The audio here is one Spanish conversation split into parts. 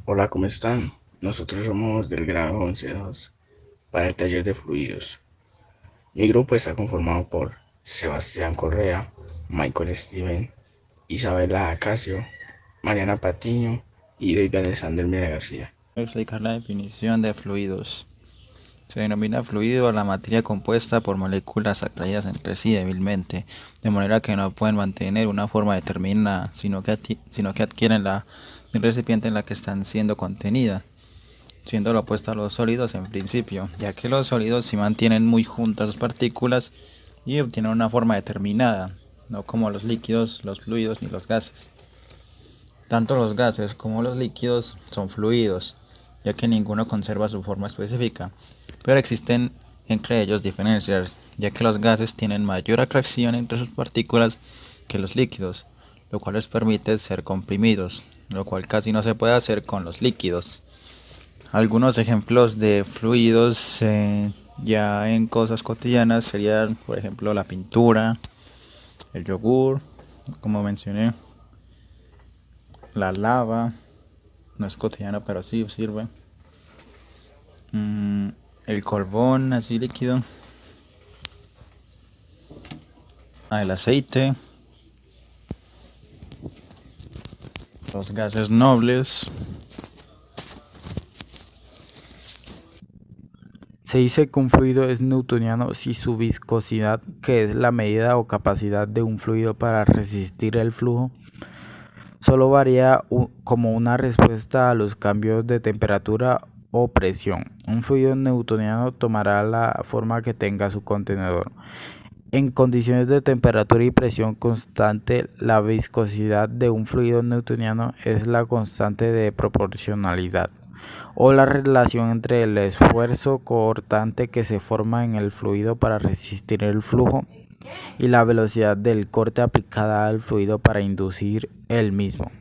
Hola, ¿cómo están? Nosotros somos del grado 11.2 para el taller de fluidos. Mi grupo está conformado por Sebastián Correa, Michael Steven, Isabela Acacio, Mariana Patiño y David Alexander Mira García. Voy a explicar la definición de fluidos. Se denomina fluido a la materia compuesta por moléculas atraídas entre sí débilmente, de manera que no pueden mantener una forma determinada, sino que adquieren la del recipiente en la que están siendo contenidas, siendo lo opuesto a los sólidos en principio, ya que los sólidos sí mantienen muy juntas sus partículas y obtienen una forma determinada, no como los líquidos, los fluidos ni los gases. Tanto los gases como los líquidos son fluidos, ya que ninguno conserva su forma específica, pero existen entre ellos diferencias, ya que los gases tienen mayor atracción entre sus partículas que los líquidos, lo cual les permite ser comprimidos, lo cual casi no se puede hacer con los líquidos. Algunos ejemplos de fluidos ya en cosas cotidianas serían, por ejemplo, la pintura, el yogur, como mencioné, la lava. No es cotidiano, pero sí sirve. Mm, el carbón así líquido. El aceite. Los gases nobles. Se dice que un fluido es newtoniano si su viscosidad, que es la medida o capacidad de un fluido para resistir el flujo, solo varía como una respuesta a los cambios de temperatura o presión. Un fluido newtoniano tomará la forma que tenga su contenedor. En condiciones de temperatura y presión constante, la viscosidad de un fluido newtoniano es la constante de proporcionalidad, o la relación entre el esfuerzo cortante que se forma en el fluido para resistir el flujo y la velocidad del corte aplicada al fluido para inducir el mismo.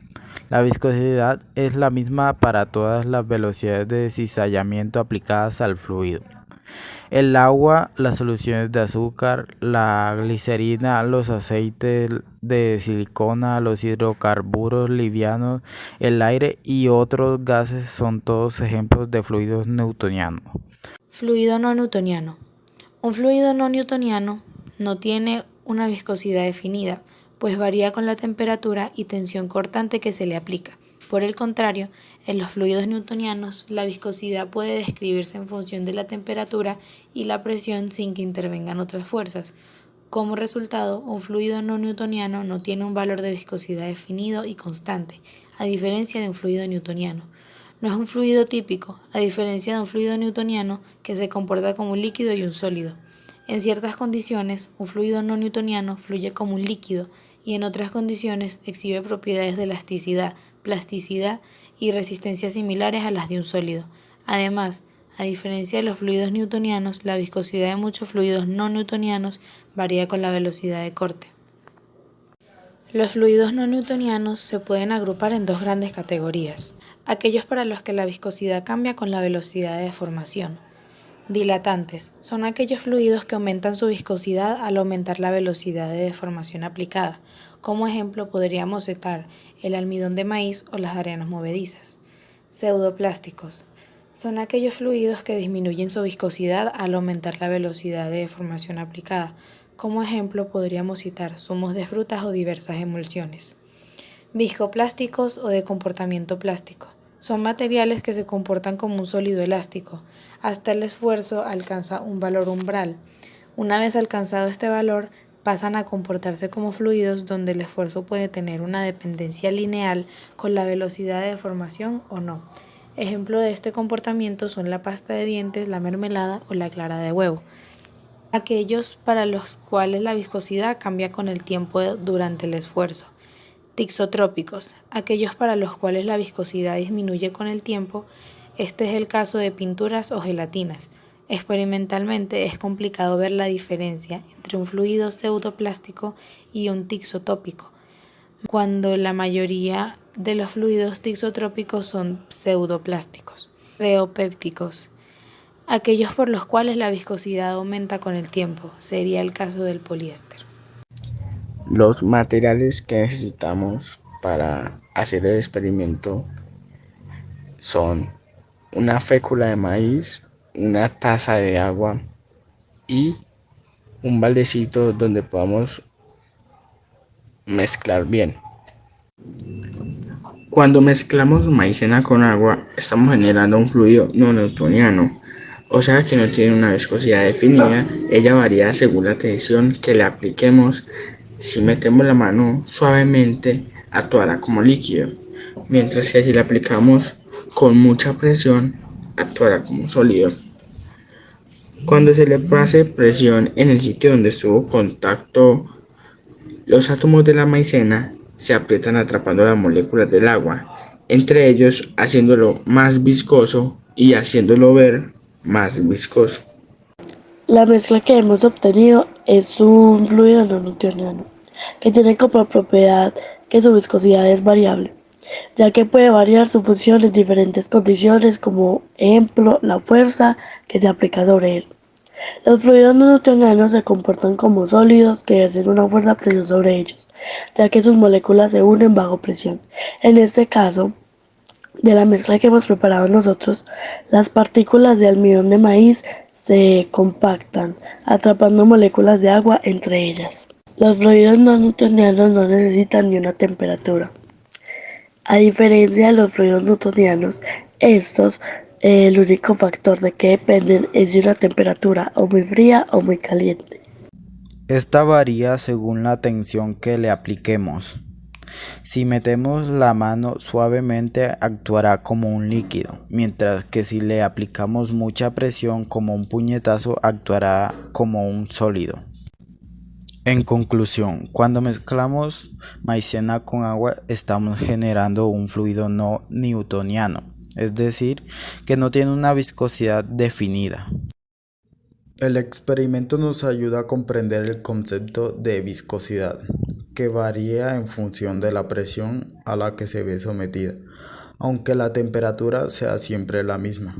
La viscosidad es la misma para todas las velocidades de cizallamiento aplicadas al fluido. El agua, las soluciones de azúcar, la glicerina, los aceites de silicona, los hidrocarburos livianos, el aire y otros gases son todos ejemplos de fluidos newtonianos. Fluido no newtoniano. Un fluido no newtoniano no tiene una viscosidad definida, pues varía con la temperatura y tensión cortante que se le aplica. Por el contrario, en los fluidos newtonianos, la viscosidad puede describirse en función de la temperatura y la presión sin que intervengan otras fuerzas. Como resultado, un fluido no newtoniano no tiene un valor de viscosidad definido y constante, a diferencia de un fluido newtoniano. No es un fluido típico, a diferencia de un fluido newtoniano que se comporta como un líquido y un sólido. En ciertas condiciones, un fluido no newtoniano fluye como un líquido y en otras condiciones exhibe propiedades de elasticidad, plasticidad y resistencia similares a las de un sólido. Además, a diferencia de los fluidos newtonianos, la viscosidad de muchos fluidos no newtonianos varía con la velocidad de corte. Los fluidos no newtonianos se pueden agrupar en dos grandes categorías: aquellos para los que la viscosidad cambia con la velocidad de deformación. Dilatantes son aquellos fluidos que aumentan su viscosidad al aumentar la velocidad de deformación aplicada. Como ejemplo podríamos citar el almidón de maíz o las arenas movedizas. Pseudoplásticos son aquellos fluidos que disminuyen su viscosidad al aumentar la velocidad de deformación aplicada. Como ejemplo podríamos citar zumos de frutas o diversas emulsiones. Viscoplásticos o de comportamiento plástico son materiales que se comportan como un sólido elástico. Hasta el esfuerzo alcanza un valor umbral. Una vez alcanzado este valor, pasan a comportarse como fluidos donde el esfuerzo puede tener una dependencia lineal con la velocidad de deformación o no. Ejemplo de este comportamiento son la pasta de dientes, la mermelada o la clara de huevo. Aquellos para los cuales la viscosidad cambia con el tiempo durante el esfuerzo. Tixotrópicos, aquellos para los cuales la viscosidad disminuye con el tiempo. Este es el caso de pinturas o gelatinas. Experimentalmente es complicado ver la diferencia entre un fluido pseudoplástico y un tixotópico, cuando la mayoría de los fluidos tixotrópicos son pseudoplásticos. Reopépticos, aquellos por los cuales la viscosidad aumenta con el tiempo, sería el caso del poliéster. Los materiales que necesitamos para hacer el experimento son una fécula de maíz, una taza de agua y un baldecito donde podamos mezclar bien. Cuando mezclamos maicena con agua, estamos generando un fluido no newtoniano, o sea que no tiene una viscosidad definida. Ella varía según la tensión que le apliquemos. Si metemos la mano suavemente, actuará como líquido, mientras que si le aplicamos con mucha presión, actuará como sólido. Cuando se le pase presión en el sitio donde estuvo contacto, los átomos de la maicena se aprietan atrapando las moléculas del agua, entre ellos haciéndolo más viscoso y haciéndolo ver más viscoso. La mezcla que hemos obtenido es un fluido no newtoniano, que tiene como propiedad que su viscosidad es variable, ya que puede variar su función en diferentes condiciones, como ejemplo la fuerza que se aplica sobre él. Los fluidos no newtonianos se comportan como sólidos que ejercen una fuerza de presión sobre ellos, ya que sus moléculas se unen bajo presión. En este caso, de la mezcla que hemos preparado nosotros, las partículas de almidón de maíz se compactan, atrapando moléculas de agua entre ellas. Los fluidos no newtonianos no necesitan ni una temperatura. A diferencia de los fluidos newtonianos, estos, el único factor de que dependen es de una temperatura o muy fría o muy caliente. Esta varía según la tensión que le apliquemos. Si metemos la mano suavemente actuará como un líquido, mientras que si le aplicamos mucha presión como un puñetazo actuará como un sólido. En conclusión, cuando mezclamos maicena con agua estamos generando un fluido no newtoniano, es decir, que no tiene una viscosidad definida. El experimento nos ayuda a comprender el concepto de viscosidad, que varía en función de la presión a la que se ve sometida, aunque la temperatura sea siempre la misma.